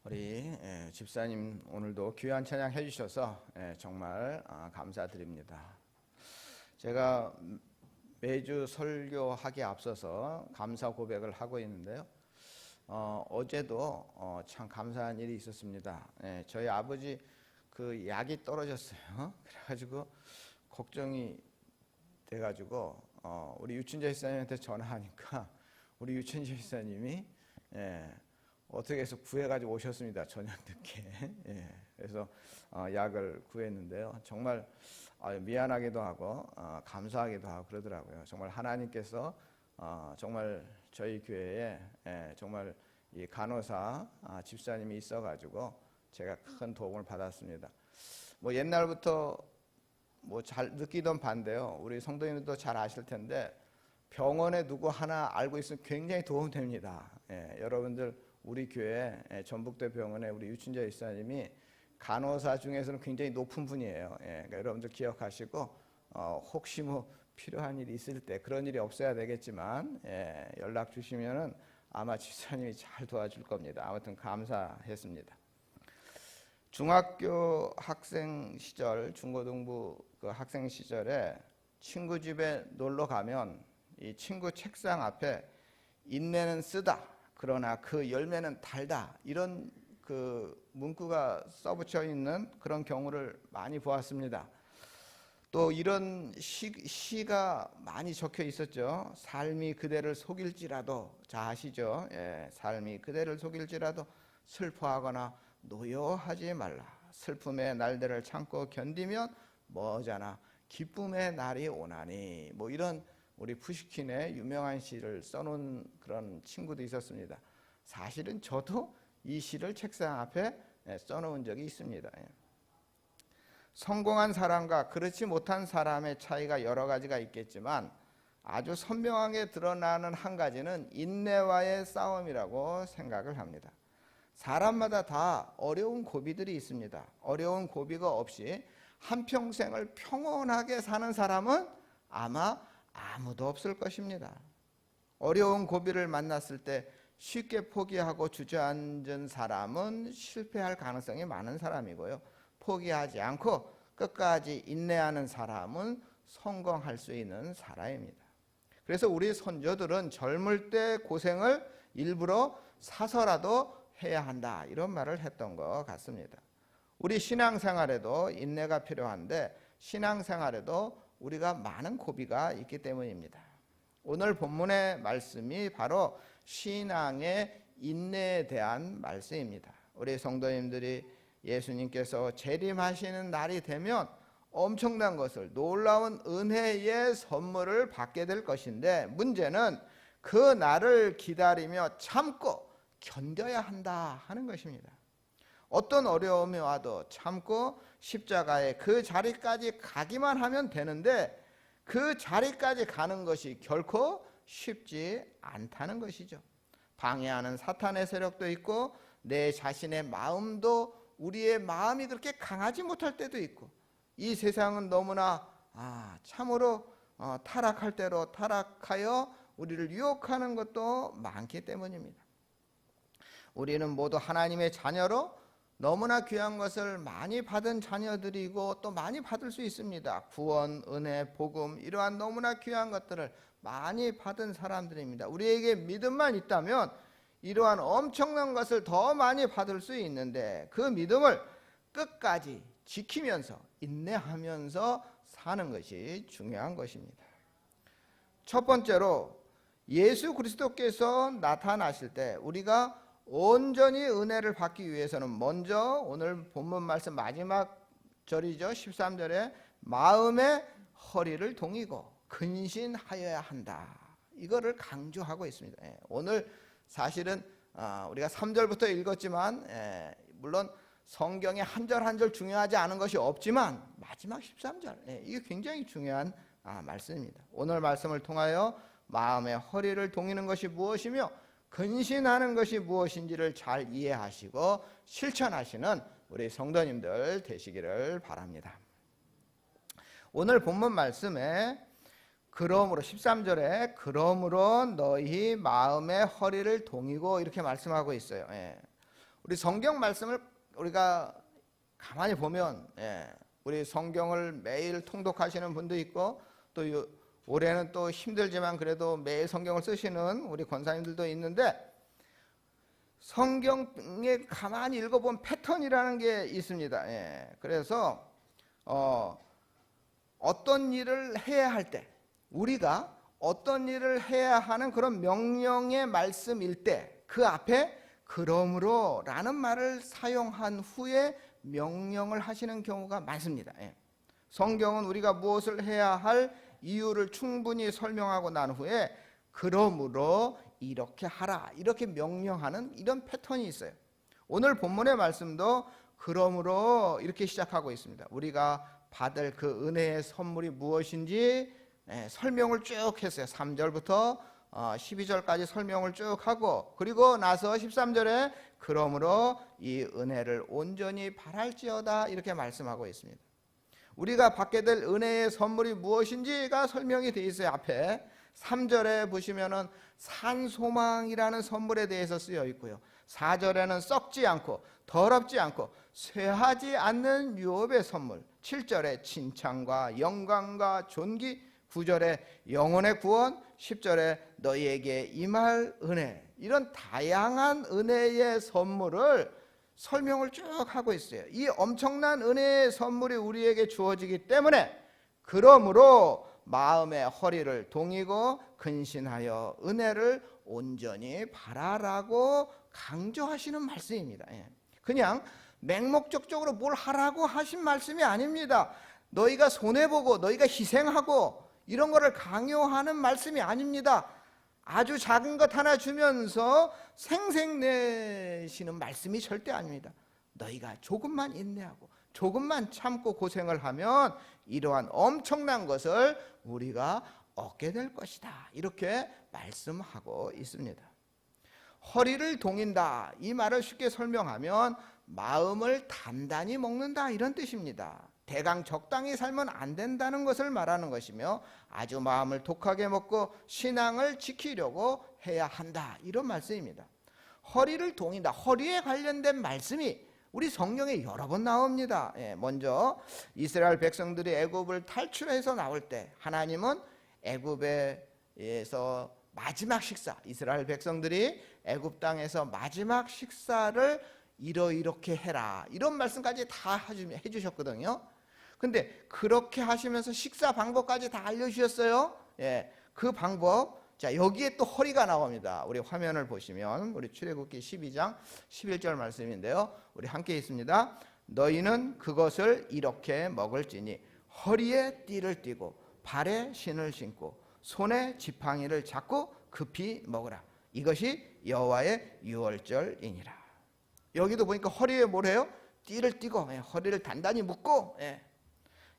우리 집사님 오늘도 귀한 찬양 해주셔서 정말 감사드립니다. 제가 매주 설교하기에 앞서서 감사 고백을 하고 있는데요. 어제도 참 감사한 일이 있었습니다. 저희 아버지 그 약이 떨어졌어요. 그래가지고 걱정이 돼가지고 우리 유춘재 집사님한테 전화하니까 우리 유춘재 집사님이 어떻게 해서 구해가지고 오셨습니다. 저녁 늦게. 그래서 약을 구했는데요. 정말 미안하기도 하고 감사하기도 하고 그러더라고요. 정말 하나님께서 정말 저희 교회에 정말 이 간호사 집사님이 있어가지고 제가 큰 도움을 받았습니다. 뭐 옛날부터 뭐 잘 느끼던 바인데요. 우리 성도님들도 잘 아실 텐데 병원에 누구 하나 알고 있으면 굉장히 도움됩니다. 여러분들 우리 교회 전북대 병원에 우리 유춘재 집사님이 간호사 중에서는 굉장히 높은 분이에요. 그러니까 여러분들 기억하시고 혹시 뭐 필요한 일이 있을 때 그런 일이 없어야 되겠지만 연락 주시면은 아마 집사님이 잘 도와줄 겁니다. 아무튼 감사했습니다. 중학교 학생 시절, 중고등부 그 학생 시절에 친구 집에 놀러 가면 이 친구 책상 앞에 인내는 쓰다, 그러나 그 열매는 달다, 이런 그 문구가 써붙여 있는 그런 경우를 많이 보았습니다. 또 이런 시가 많이 적혀 있었죠. 삶이 그대를 속일지라도, 자 아시죠? 삶이 그대를 속일지라도 슬퍼하거나 노여하지 말라. 슬픔의 날들을 참고 견디면 머잖아 기쁨의 날이 오나니. 뭐 이런 우리 푸시킨의 유명한 시를 써놓은 그런 친구도 있었습니다. 사실은 저도 이 시를 책상 앞에 써놓은 적이 있습니다. 성공한 사람과 그렇지 못한 사람의 차이가 여러 가지가 있겠지만 아주 선명하게 드러나는 한 가지는 인내와의 싸움이라고 생각을 합니다. 사람마다 다 어려운 고비들이 있습니다. 어려운 고비가 없이 한평생을 평온하게 사는 사람은 아마 아무도 없을 것입니다. 어려운 고비를 만났을 때 쉽게 포기하고 주저앉은 사람은 실패할 가능성이 많은 사람이고요. 포기하지 않고 끝까지 인내하는 사람은 성공할 수 있는 사람입니다. 그래서 우리 선조들은 젊을 때 고생을 일부러 사서라도 해야 한다, 이런 말을 했던 것 같습니다. 우리 신앙생활에도 인내가 필요한데 신앙생활에도 우리가 많은 고비가 있기 때문입니다. 오늘 본문의 말씀이 바로 신앙의 인내에 대한 말씀입니다. 우리 성도님들이 예수님께서 재림하시는 날이 되면 엄청난 것을, 놀라운 은혜의 선물을 받게 될 것인데, 문제는 그 날을 기다리며 참고 견뎌야 한다 하는 것입니다. 어떤 어려움이 와도 참고 십자가의 그 자리까지 가기만 하면 되는데 그 자리까지 가는 것이 결코 쉽지 않다는 것이죠. 방해하는 사탄의 세력도 있고 내 자신의 마음도, 우리의 마음이 그렇게 강하지 못할 때도 있고, 이 세상은 너무나 참으로 타락할 대로 타락하여 우리를 유혹하는 것도 많기 때문입니다. 우리는 모두 하나님의 자녀로 너무나 귀한 것을 많이 받은 자녀들이고 또 많이 받을 수 있습니다. 구원, 은혜, 복음, 이러한 너무나 귀한 것들을 많이 받은 사람들입니다. 우리에게 믿음만 있다면 이러한 엄청난 것을 더 많이 받을 수 있는데 그 믿음을 끝까지 지키면서 인내하면서 사는 것이 중요한 것입니다. 첫 번째로 예수 그리스도께서 나타나실 때 우리가 온전히 은혜를 받기 위해서는 먼저 오늘 본문 말씀 마지막 절이죠. 13절에 마음의 허리를 동이고 근신하여야 한다, 이거를 강조하고 있습니다. 오늘 사실은 우리가 3절부터 읽었지만 물론 성경의 한 절 한 절 중요하지 않은 것이 없지만 마지막 13절, 이게 굉장히 중요한 말씀입니다. 오늘 말씀을 통하여 마음의 허리를 동이는 것이 무엇이며 근신하는 것이 무엇인지를 잘 이해하시고 실천하시는 우리 성도님들 되시기를 바랍니다. 오늘 본문 말씀에 그러므로 13절에 그러므로 너희 마음의 허리를 동이고 이렇게 말씀하고 있어요. 우리 성경 말씀을 우리가 가만히 보면 우리 성경을 매일 통독하시는 분도 있고 또 올해는 또 힘들지만 그래도 매일 성경을 쓰시는 우리 권사님들도 있는데 성경에 가만히 읽어본 패턴이라는 게 있습니다. 그래서 어떤 일을 해야 할 때 우리가 어떤 일을 해야 하는 그런 명령의 말씀일 때 그 앞에 그러므로 라는 말을 사용한 후에 명령을 하시는 경우가 많습니다. 성경은 우리가 무엇을 해야 할 이유를 충분히 설명하고 난 후에 그러므로 이렇게 하라 이렇게 명령하는 이런 패턴이 있어요. 오늘 본문의 말씀도 그러므로 이렇게 시작하고 있습니다. 우리가 받을 그 은혜의 선물이 무엇인지 설명을 쭉 했어요. 3절부터 12절까지 설명을 쭉 하고 그리고 나서 13절에 그러므로 이 은혜를 온전히 바랄지어다 이렇게 말씀하고 있습니다. 우리가 받게 될 은혜의 선물이 무엇인지가 설명이 되어 있어요. 앞에 3절에 보시면은 산소망이라는 선물에 대해서 쓰여 있고요. 4절에는 썩지 않고 더럽지 않고 쇠하지 않는 유업의 선물, 7절에 칭찬과 영광과 존귀, 9절에 영혼의 구원, 10절에 너희에게 임할 은혜, 이런 다양한 은혜의 선물을 설명을 쭉 하고 있어요. 이 엄청난 은혜의 선물이 우리에게 주어지기 때문에 그러므로 마음의 허리를 동이고 근신하여 은혜를 온전히 바라라고 강조하시는 말씀입니다. 그냥 맹목적적으로 뭘 하라고 하신 말씀이 아닙니다. 너희가 손해보고 너희가 희생하고 이런 거를 강요하는 말씀이 아닙니다. 아주 작은 것 하나 주면서 생색내시는 말씀이 절대 아닙니다. 너희가 조금만 인내하고 조금만 참고 고생을 하면 이러한 엄청난 것을 우리가 얻게 될 것이다 이렇게 말씀하고 있습니다. 허리를 동인다 이 말을 쉽게 설명하면 마음을 단단히 먹는다 이런 뜻입니다. 대강 적당히 살면 안 된다는 것을 말하는 것이며 아주 마음을 독하게 먹고 신앙을 지키려고 해야 한다 이런 말씀입니다. 허리를 동인다, 허리에 관련된 말씀이 우리 성경에 여러 번 나옵니다. 먼저 이스라엘 백성들이 애굽을 탈출해서 나올 때 하나님은 애굽에서 마지막 식사, 이스라엘 백성들이 애굽 땅에서 마지막 식사를 이렇게 해라 이런 말씀까지 다 해주셨거든요. 근데 그렇게 하시면서 식사 방법까지 다 알려주셨어요. 그 방법, 자 여기에 또 허리가 나옵니다. 우리 화면을 보시면 우리 출애굽기 12장 11절 말씀인데요. 우리 함께 있습니다. 너희는 그것을 이렇게 먹을지니 허리에 띠를 띠고 발에 신을 신고 손에 지팡이를 잡고 급히 먹으라. 이것이 여호와의 유월절이니라. 여기도 보니까 허리에 뭘 해요? 띠를 띠고 허리를 단단히 묶고.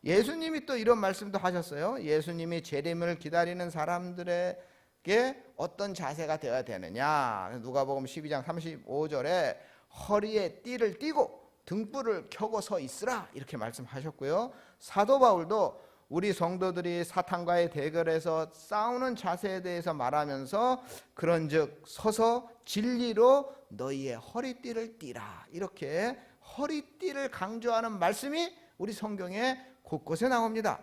예수님이 또 이런 말씀도 하셨어요. 예수님이 재림을 기다리는 사람들에게 어떤 자세가 되어야 되느냐. 누가복음 12장 35절에 허리에 띠를 띠고 등불을 켜고 서 있으라 이렇게 말씀하셨고요. 사도 바울도 우리 성도들이 사탄과의 대결에서 싸우는 자세에 대해서 말하면서 그런즉 서서 진리로 너희의 허리띠를 띠라 이렇게 허리띠를 강조하는 말씀이 우리 성경에 곳곳에 나옵니다.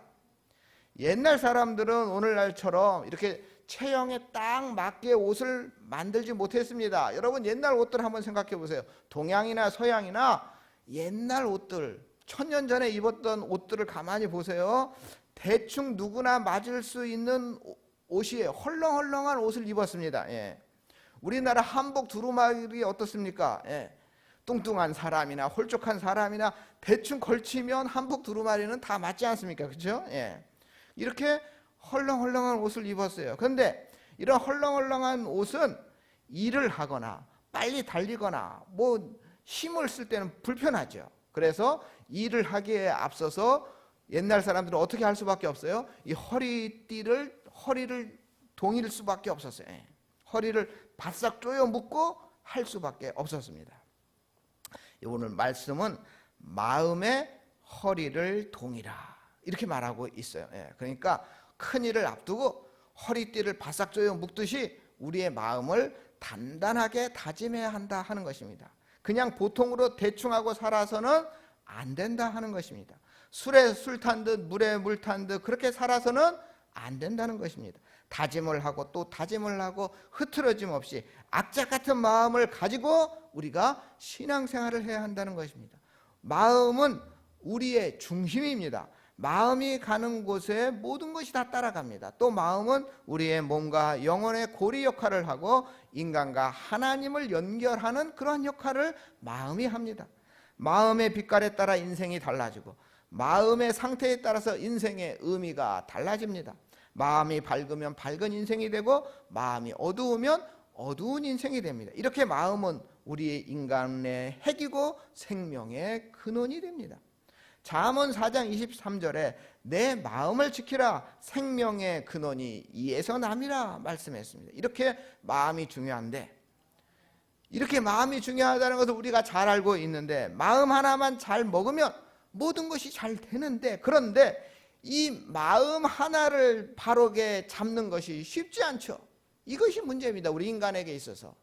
옛날 사람들은 오늘날처럼 이렇게 체형에 딱 맞게 옷을 만들지 못했습니다. 여러분 옛날 옷들 한번 생각해 보세요. 동양이나 서양이나 옛날 옷들, 1000년 전에 입었던 옷들을 가만히 보세요. 대충 누구나 맞을 수 있는 옷이에요. 헐렁헐렁한 옷을 입었습니다. 우리나라 한복 두루마리 어떻습니까? 뚱뚱한 사람이나 홀쭉한 사람이나 대충 걸치면 한복 두루마리는 다 맞지 않습니까? 그렇죠? 이렇게 헐렁헐렁한 옷을 입었어요. 그런데 이런 헐렁헐렁한 옷은 일을 하거나 빨리 달리거나 뭐 힘을 쓸 때는 불편하죠. 그래서 일을 하기에 앞서서 옛날 사람들은 어떻게 할 수밖에 없어요? 이 허리를 동일 수밖에 없었어요. 허리를 바싹 조여 묶고 할 수밖에 없었습니다. 오늘 말씀은 마음의 허리를 동이라 이렇게 말하고 있어요. 그러니까 큰 일을 앞두고 허리띠를 바싹 조여 묶듯이 우리의 마음을 단단하게 다짐해야 한다 하는 것입니다. 그냥 보통으로 대충하고 살아서는 안 된다 하는 것입니다. 술에 술 탄 듯 물에 물 탄 듯 그렇게 살아서는 안 된다는 것입니다. 다짐을 하고 또 다짐을 하고 흐트러짐 없이 악착 같은 마음을 가지고 우리가 신앙생활을 해야 한다는 것입니다. 마음은 우리의 중심입니다. 마음이 가는 곳에 모든 것이 다 따라갑니다. 또 마음은 우리의 몸과 영혼의 고리 역할을 하고 인간과 하나님을 연결하는 그런 역할을 마음이 합니다. 마음의 빛깔에 따라 인생이 달라지고 마음의 상태에 따라서 인생의 의미가 달라집니다. 마음이 밝으면 밝은 인생이 되고 마음이 어두우면 어두운 인생이 됩니다. 이렇게 마음은 우리의 인간의 핵이고 생명의 근원이 됩니다. 잠언 4장 23절에 내 마음을 지키라 생명의 근원이 이에서 남이라 말씀했습니다. 이렇게 마음이 중요한데, 이렇게 마음이 중요하다는 것을 우리가 잘 알고 있는데, 마음 하나만 잘 먹으면 모든 것이 잘 되는데, 그런데 이 마음 하나를 바르게 잡는 것이 쉽지 않죠. 이것이 문제입니다. 우리 인간에게 있어서.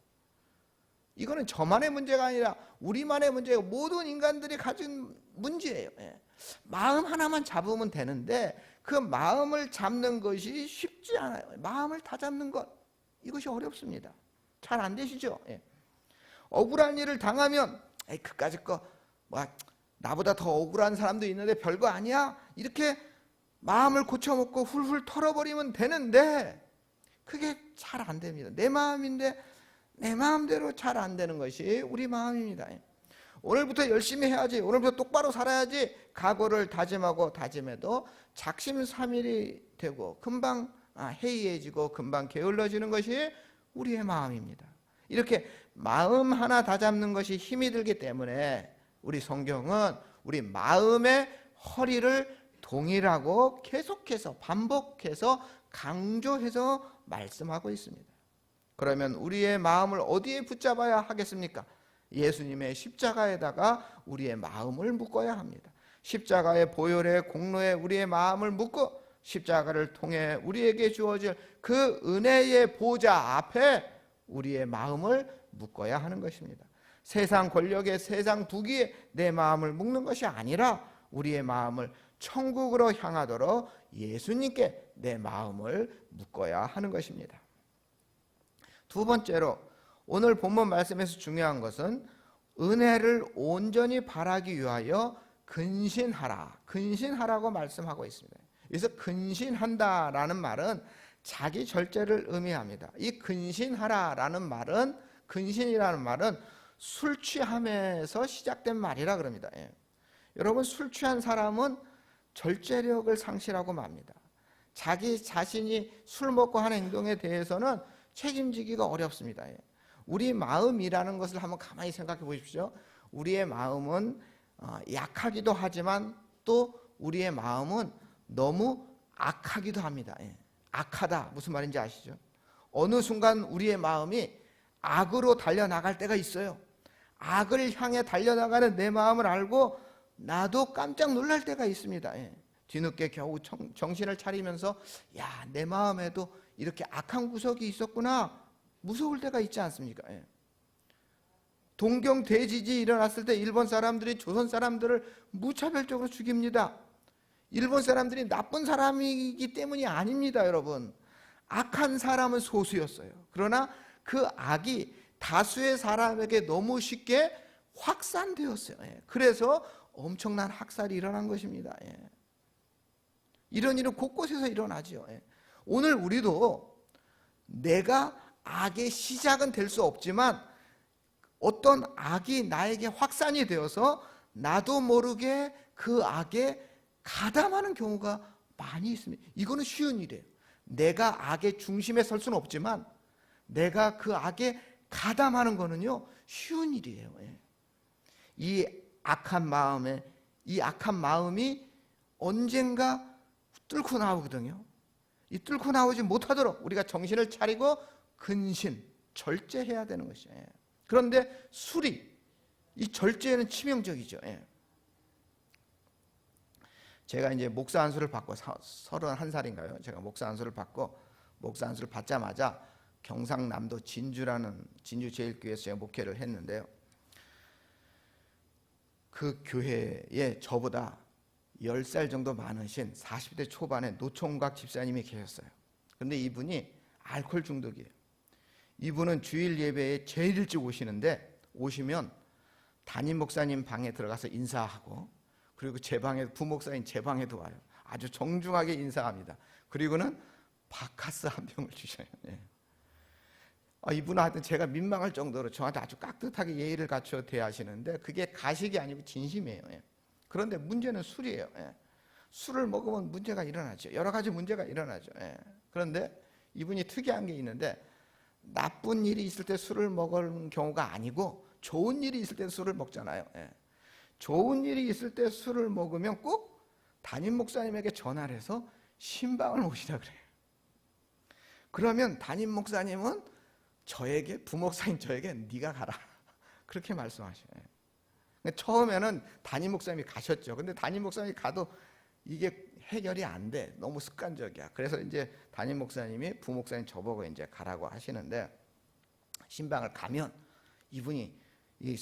이거는 저만의 문제가 아니라 우리만의 문제고 모든 인간들이 가진 문제예요. 마음 하나만 잡으면 되는데 그 마음을 잡는 것이 쉽지 않아요. 마음을 다 잡는 것, 이것이 어렵습니다. 잘 안 되시죠? 억울한 일을 당하면 그까짓 거 나보다 더 억울한 사람도 있는데 별거 아니야, 이렇게 마음을 고쳐먹고 훌훌 털어버리면 되는데 그게 잘 안 됩니다. 내 마음인데 내 마음대로 잘 안 되는 것이 우리 마음입니다. 오늘부터 열심히 해야지, 오늘부터 똑바로 살아야지 각오를 다짐하고 다짐해도 작심삼일이 되고 금방 해이해지고 금방 게을러지는 것이 우리의 마음입니다. 이렇게 마음 하나 다잡는 것이 힘이 들기 때문에 우리 성경은 우리 마음의 허리를 동일하고 계속해서 반복해서 강조해서 말씀하고 있습니다. 그러면 우리의 마음을 어디에 붙잡아야 하겠습니까? 예수님의 십자가에다가 우리의 마음을 묶어야 합니다. 십자가의 보혈의 공로에 우리의 마음을 묶고 십자가를 통해 우리에게 주어질 그 은혜의 보좌 앞에 우리의 마음을 묶어야 하는 것입니다. 세상 권력에 세상 부귀에 내 마음을 묶는 것이 아니라 우리의 마음을 천국으로 향하도록 예수님께 내 마음을 묶어야 하는 것입니다. 두 번째로 오늘 본문 말씀에서 중요한 것은 은혜를 온전히 바라기 위하여 근신하라고 말씀하고 있습니다. 그래서 근신한다라는 말은 자기 절제를 의미합니다. 이 근신하라라는 말은, 근신이라는 말은 술 취함에서 시작된 말이라 그럽니다. 여러분, 술 취한 사람은 절제력을 상실하고 맙니다. 자기 자신이 술 먹고 하는 행동에 대해서는 책임지기가 어렵습니다. 우리 마음이라는 것을 한번 가만히 생각해 보십시오. 우리의 마음은 약하기도 하지만 또 우리의 마음은 너무 악하기도 합니다. 악하다, 무슨 말인지 아시죠? 어느 순간 우리의 마음이 악으로 달려나갈 때가 있어요. 악을 향해 달려나가는 내 마음을 알고 나도 깜짝 놀랄 때가 있습니다. 뒤늦게 겨우 정신을 차리면서 내 마음에도 이렇게 악한 구석이 있었구나, 무서울 때가 있지 않습니까? 동경 대지진이 일어났을 때 일본 사람들이 조선 사람들을 무차별적으로 죽입니다. 일본 사람들이 나쁜 사람이기 때문이 아닙니다, 여러분. 악한 사람은 소수였어요. 그러나 그 악이 다수의 사람에게 너무 쉽게 확산되었어요. 그래서 엄청난 학살이 일어난 것입니다. 이런 일은 곳곳에서 일어나죠. 오늘 우리도 내가 악의 시작은 될 수 없지만 어떤 악이 나에게 확산이 되어서 나도 모르게 그 악에 가담하는 경우가 많이 있습니다. 이거는 쉬운 일이에요. 내가 악의 중심에 설 수는 없지만 내가 그 악에 가담하는 거는요, 쉬운 일이에요. 이 악한 마음이 언젠가 뚫고 나오거든요. 이 뚫고 나오지 못하도록 우리가 정신을 차리고 근신, 절제해야 되는 것이에요. 그런데 술이, 이 절제는 치명적이죠. 제가 이제 목사 안수를 받고 31살인가요? 제가 목사 안수를 받고 목사 안수를 받자마자 경상남도 진주라는 진주제일교회에서 제가 목회를 했는데요. 그 교회에 저보다 10살 정도 많으신 40대 초반의 노총각 집사님이 계셨어요. 그런데 이분이 알코올 중독이에요. 이분은 주일 예배에 제일 일찍 오시는데, 오시면 담임 목사님 방에 들어가서 인사하고, 그리고 제 방에, 부목사님 제 방에도 와요. 아주 정중하게 인사합니다. 그리고는 바카스 한 병을 주셔요. 예. 이분은 하여튼 제가 민망할 정도로 저한테 아주 깍듯하게 예의를 갖춰 대하시는데, 그게 가식이 아니고 진심이에요. 예. 그런데 문제는 술이에요. 예. 술을 먹으면 문제가 일어나죠. 여러 가지 문제가 일어나죠. 예. 그런데 이분이 특이한 게 있는데, 나쁜 일이 있을 때 술을 먹는 경우가 아니고 좋은 일이 있을 때 술을 먹잖아요. 예. 좋은 일이 있을 때 술을 먹으면 꼭 담임 목사님에게 전화를 해서 신방을 모시라 그래요. 그러면 담임 목사님은 저에게, 부목사님 저에게 네가 가라 그렇게 말씀하셔요. 처음에는 담임 목사님이 가셨죠. 근데 담임 목사님이 가도 이게 해결이 안 돼. 너무 습관적이야. 그래서 이제 담임 목사님이 부목사님 저보고 이제 가라고 하시는데, 신방을 가면 이분이 이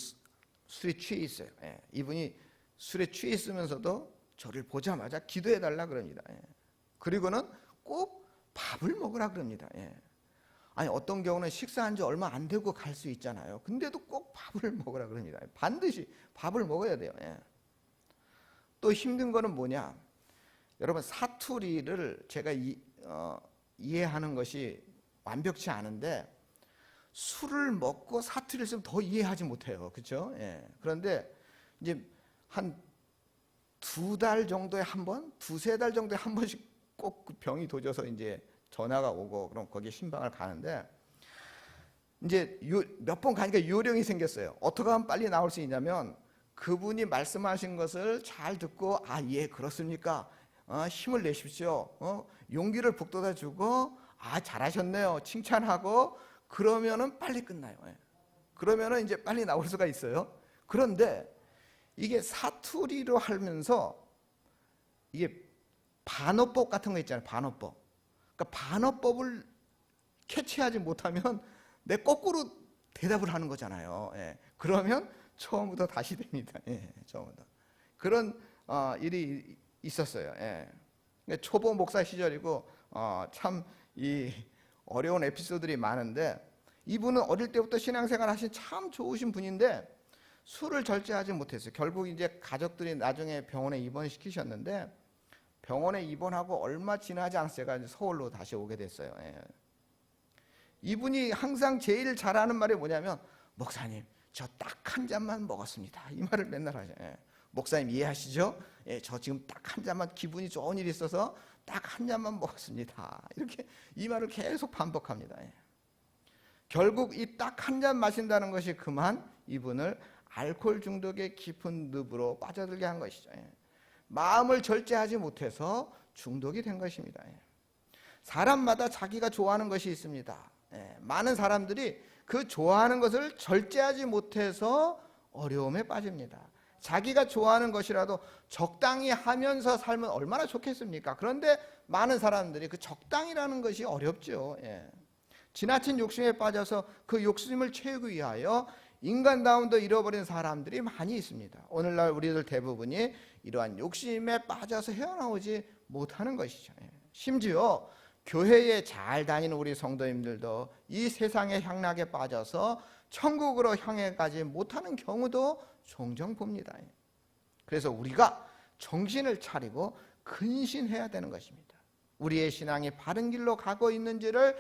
술에 취해 있어요. 예. 이분이 술에 취해 있으면서도 저를 보자마자 기도해 달라 그럽니다. 예. 그리고는 꼭 밥을 먹으라 그럽니다. 예. 아니 어떤 경우는 식사한 지 얼마 안 되고 갈 수 있잖아요. 근데도 꼭 밥을 먹으라 그럽니다. 반드시 밥을 먹어야 돼요. 예. 또 힘든 거는 뭐냐? 여러분, 사투리를 제가 이해하는 것이 완벽치 않은데, 술을 먹고 사투리를 쓰면 더 이해하지 못해요. 그렇죠? 예. 그런데 이제 한 2달 정도에 한 번, 2-3달 정도에 한 번씩 꼭 병이 도져서 이제 전화가 오고, 그럼 거기에 신방을 가는데, 이제 몇 번 가니까 요령이 생겼어요. 어떻게 하면 빨리 나올 수 있냐면, 그분이 말씀하신 것을 잘 듣고, 예, 그렇습니까? 힘을 내십시오. 용기를 북돋아 주고, 잘하셨네요. 칭찬하고, 그러면은 빨리 끝나요. 예. 그러면은 이제 빨리 나올 수가 있어요. 그런데 이게 사투리로 하면서 이게 반어법 같은 거 있잖아요. 반어법. 그러니까 반어법을 캐치하지 못하면 내 거꾸로 대답을 하는 거잖아요. 예. 그러면 처음부터 다시 됩니다. 예. 처음부터. 그런 일이 있었어요. 예. 초보 목사 시절이고 참 이 어려운 에피소드들이 많은데, 이분은 어릴 때부터 신앙생활 하신 참 좋으신 분인데 술을 절제하지 못했어요. 결국 이제 가족들이 나중에 병원에 입원시키셨는데, 병원에 입원하고 얼마 지나지 않았어요. 제가 서울로 다시 오게 됐어요. 예. 이분이 항상 제일 잘하는 말이 뭐냐면, 목사님 저 딱 한 잔만 먹었습니다. 이 말을 맨날 하죠. 예. 목사님 이해하시죠? 예, 저 지금 딱 한 잔만, 기분이 좋은 일이 있어서 딱 한 잔만 먹었습니다. 이렇게 이 말을 계속 반복합니다. 예. 결국 이 딱 한 잔 마신다는 것이 그만 이분을 알코올 중독의 깊은 늪으로 빠져들게 한 것이죠. 예. 마음을 절제하지 못해서 중독이 된 것입니다. 예. 사람마다 자기가 좋아하는 것이 있습니다. 예. 많은 사람들이 그 좋아하는 것을 절제하지 못해서 어려움에 빠집니다. 자기가 좋아하는 것이라도 적당히 하면서 살면 얼마나 좋겠습니까? 그런데 많은 사람들이 그 적당이라는 것이 어렵죠. 예. 지나친 욕심에 빠져서 그 욕심을 채우기 위하여 인간다움도 잃어버린 사람들이 많이 있습니다. 오늘날 우리들 대부분이 이러한 욕심에 빠져서 헤어나오지 못하는 것이죠. 예. 심지어 교회에 잘 다니는 우리 성도님들도 이 세상의 향락에 빠져서 천국으로 향해 가지 못하는 경우도 종종 봅니다. 그래서 우리가 정신을 차리고 근신해야 되는 것입니다. 우리의 신앙이 바른 길로 가고 있는지를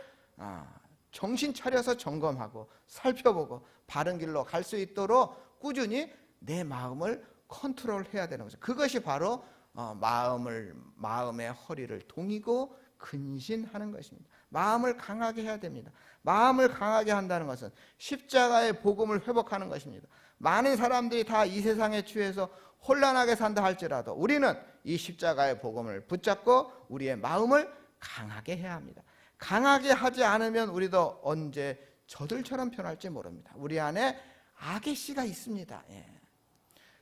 정신 차려서 점검하고 살펴보고 바른 길로 갈 수 있도록 꾸준히 내 마음을 컨트롤해야 되는 거죠. 그것이 바로 마음의 허리를 동이고 근신하는 것입니다. 마음을 강하게 해야 됩니다. 마음을 강하게 한다는 것은 십자가의 복음을 회복하는 것입니다. 많은 사람들이 다 이 세상에 취해서 혼란하게 산다 할지라도 우리는 이 십자가의 복음을 붙잡고 우리의 마음을 강하게 해야 합니다. 강하게 하지 않으면 우리도 언제 저들처럼 변할지 모릅니다. 우리 안에 악의 씨가 있습니다. 예.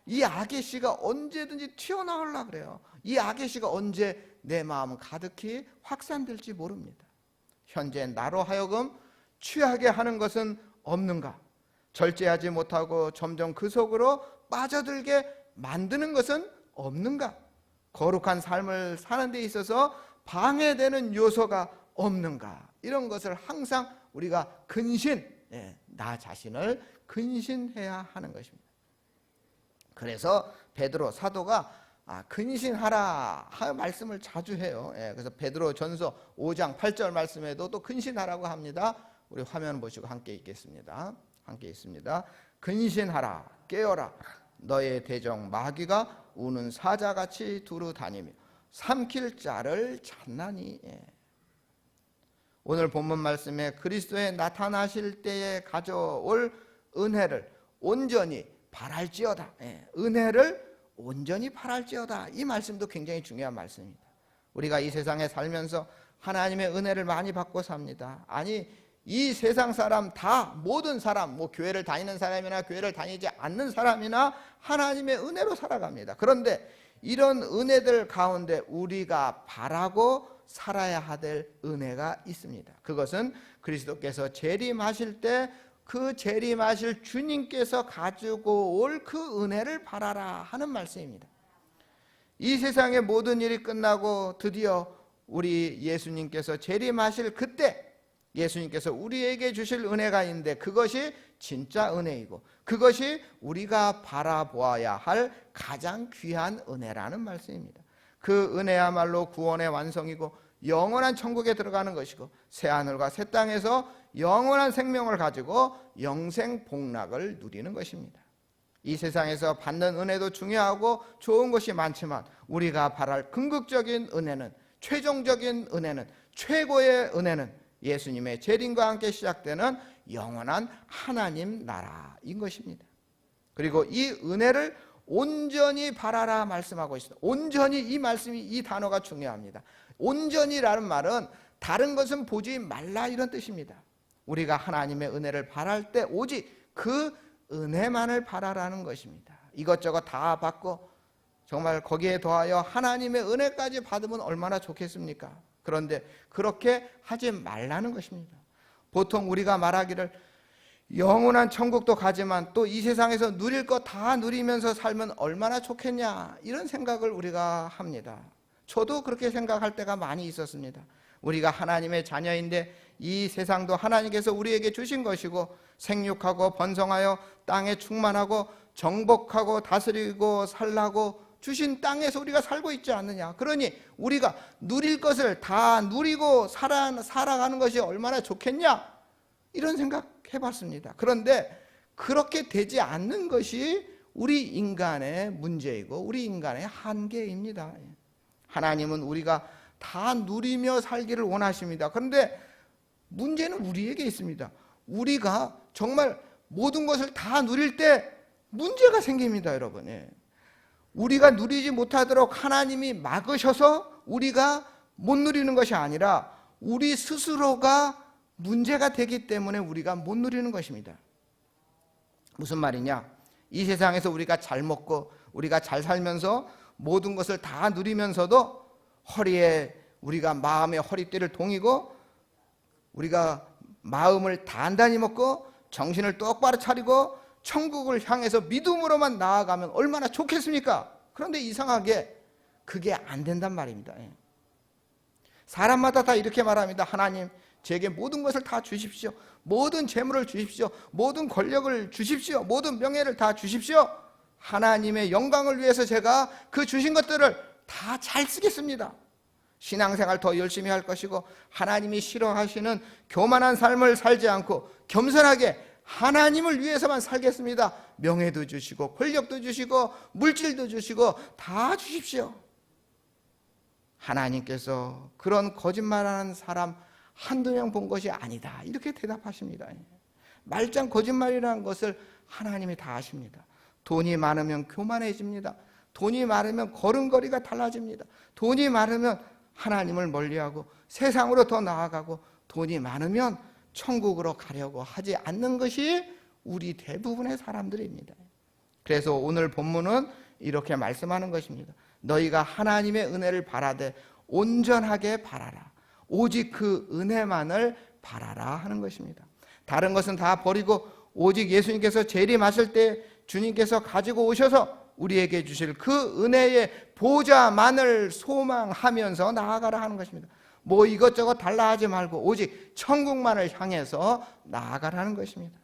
이 악의 씨가 언제든지 튀어나오려고 그래요. 이 악의 씨가 언제 내 마음 가득히 확산될지 모릅니다. 현재 나로 하여금 취하게 하는 것은 없는가? 절제하지 못하고 점점 그 속으로 빠져들게 만드는 것은 없는가? 거룩한 삶을 사는 데 있어서 방해되는 요소가 없는가? 이런 것을 항상 우리가 나 자신을 근신해야 하는 것입니다. 그래서 베드로 사도가 근신하라 하는 말씀을 자주 해요. 그래서 베드로 전서 5장 8절 말씀에도 또 근신하라고 합니다. 우리 화면 보시고 함께 읽겠습니다. 함께 있습니다. 근신하라, 깨어라. 너의 대적 마귀가 우는 사자같이 두루 다니며 삼킬 자를 찾나니. 오늘 본문 말씀에 그리스도에 나타나실 때에 가져올 은혜를 온전히 바랄지어다. 은혜를 온전히 바랄지어다. 이 말씀도 굉장히 중요한 말씀입니다. 우리가 이 세상에 살면서 하나님의 은혜를 많이 받고 삽니다. 아니, 이 세상 사람 다, 모든 사람, 교회를 다니는 사람이나 교회를 다니지 않는 사람이나 하나님의 은혜로 살아갑니다. 그런데 이런 은혜들 가운데 우리가 바라고 살아야 될 은혜가 있습니다. 그것은 그리스도께서 재림하실 때 그 재림하실 주님께서 가지고 올 그 은혜를 바라라 하는 말씀입니다. 이 세상의 모든 일이 끝나고 드디어 우리 예수님께서 재림하실 그때 예수님께서 우리에게 주실 은혜가 있는데 그것이 진짜 은혜이고 그것이 우리가 바라보아야 할 가장 귀한 은혜라는 말씀입니다. 그 은혜야말로 구원의 완성이고 영원한 천국에 들어가는 것이고 새하늘과 새 땅에서 영원한 생명을 가지고 영생 복락을 누리는 것입니다. 이 세상에서 받는 은혜도 중요하고 좋은 것이 많지만 우리가 바랄 궁극적인 은혜는, 최종적인 은혜는, 최고의 은혜는 예수님의 재림과 함께 시작되는 영원한 하나님 나라인 것입니다. 그리고 이 은혜를 온전히 바라라 말씀하고 있습니다. 온전히, 이 말씀이, 이 단어가 중요합니다. 온전히라는 말은 다른 것은 보지 말라 이런 뜻입니다. 우리가 하나님의 은혜를 바랄 때 오직 그 은혜만을 바라라는 것입니다. 이것저것 다 받고 정말 거기에 더하여 하나님의 은혜까지 받으면 얼마나 좋겠습니까? 그런데 그렇게 하지 말라는 것입니다. 보통 우리가 말하기를 영원한 천국도 가지만 또 이 세상에서 누릴 거 다 누리면서 살면 얼마나 좋겠냐, 이런 생각을 우리가 합니다. 저도 그렇게 생각할 때가 많이 있었습니다. 우리가 하나님의 자녀인데 이 세상도 하나님께서 우리에게 주신 것이고 생육하고 번성하여 땅에 충만하고 정복하고 다스리고 살라고 주신 땅에서 우리가 살고 있지 않느냐. 그러니 우리가 누릴 것을 다 누리고 살아가는 것이 얼마나 좋겠냐, 이런 생각 해봤습니다. 그런데 그렇게 되지 않는 것이 우리 인간의 문제이고 우리 인간의 한계입니다. 하나님은 우리가 다 누리며 살기를 원하십니다. 그런데 문제는 우리에게 있습니다. 우리가 정말 모든 것을 다 누릴 때 문제가 생깁니다, 여러분. 우리가 누리지 못하도록 하나님이 막으셔서 우리가 못 누리는 것이 아니라 우리 스스로가 문제가 되기 때문에 우리가 못 누리는 것입니다. 무슨 말이냐? 이 세상에서 우리가 잘 먹고 우리가 잘 살면서 모든 것을 다 누리면서도 허리에 우리가 마음의 허리띠를 동이고 우리가 마음을 단단히 먹고 정신을 똑바로 차리고 천국을 향해서 믿음으로만 나아가면 얼마나 좋겠습니까? 그런데 이상하게 그게 안 된단 말입니다. 사람마다 다 이렇게 말합니다. 하나님, 제게 모든 것을 다 주십시오. 모든 재물을 주십시오. 모든 권력을 주십시오. 모든 명예를 다 주십시오. 하나님의 영광을 위해서 제가 그 주신 것들을 다 잘 쓰겠습니다. 신앙생활 더 열심히 할 것이고 하나님이 싫어하시는 교만한 삶을 살지 않고 겸손하게 하나님을 위해서만 살겠습니다. 명예도 주시고 권력도 주시고 물질도 주시고 다 주십시오. 하나님께서 그런 거짓말하는 사람 한두 명 본 것이 아니다, 이렇게 대답하십니다. 말짱 거짓말이라는 것을 하나님이 다 아십니다. 돈이 많으면 교만해집니다. 돈이 많으면 걸음걸이가 달라집니다. 돈이 많으면 하나님을 멀리하고 세상으로 더 나아가고 돈이 많으면 천국으로 가려고 하지 않는 것이 우리 대부분의 사람들입니다. 그래서 오늘 본문은 이렇게 말씀하는 것입니다. 너희가 하나님의 은혜를 바라되 온전하게 바라라. 오직 그 은혜만을 바라라 하는 것입니다. 다른 것은 다 버리고 오직 예수님께서 재림하실 때 주님께서 가지고 오셔서 우리에게 주실 그 은혜의 보좌만을 소망하면서 나아가라 하는 것입니다. 뭐 이것저것 달라 하지 말고 오직 천국만을 향해서 나아가라는 것입니다.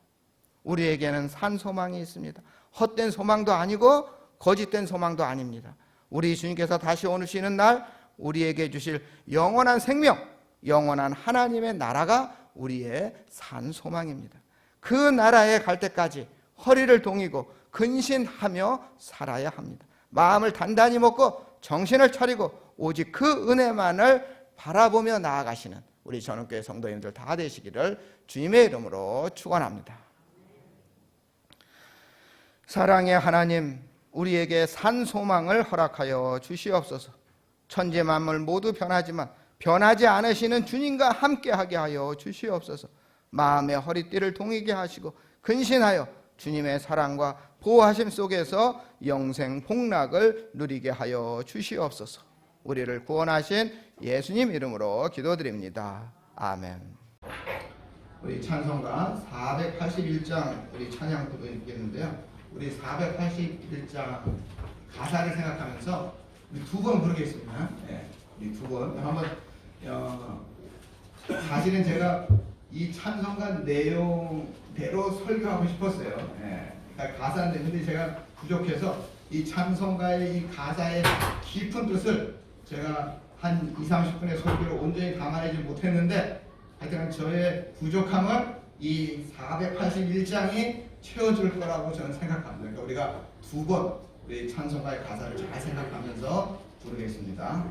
우리에게는 산 소망이 있습니다. 헛된 소망도 아니고 거짓된 소망도 아닙니다. 우리 주님께서 다시 오시는 날 우리에게 주실 영원한 생명, 영원한 하나님의 나라가 우리의 산 소망입니다. 그 나라에 갈 때까지 허리를 동이고 근신하며 살아야 합니다. 마음을 단단히 먹고 정신을 차리고 오직 그 은혜만을 바라보며 나아가시는 우리 전원교회 성도님들 다 되시기를 주님의 이름으로 축원합니다. 사랑의 하나님, 우리에게 산 소망을 허락하여 주시옵소서. 천지 만물 모두 변하지만 변하지 않으시는 주님과 함께하게 하여 주시옵소서. 마음의 허리띠를 동이게 하시고 근신하여 주님의 사랑과 보호하심 속에서 영생 복락을 누리게 하여 주시옵소서. 우리를 구원하신 예수님 이름으로 기도드립니다. 아멘. 우리 찬송가 481장 우리 찬양 부도 있겠는데요. 우리 481장 가사를 생각하면서 우리 두 번 부르겠습니다. 네, 우리 두 번 한번 사실은 제가 이 찬송가 내용대로 설교하고 싶었어요. 네, 그러니까 가사인데 근데 제가 부족해서 이 찬송가의 이 가사의 깊은 뜻을 제가 한 2-30분의 설교로 온전히 담아내지 못했는데 하여튼 저의 부족함을 이 481장이 채워줄 거라고 저는 생각합니다. 그러니까 우리가 두 번 우리 찬송가의 가사를 잘 생각하면서 부르겠습니다.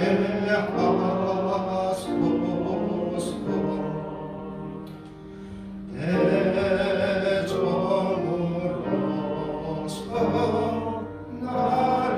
예배하리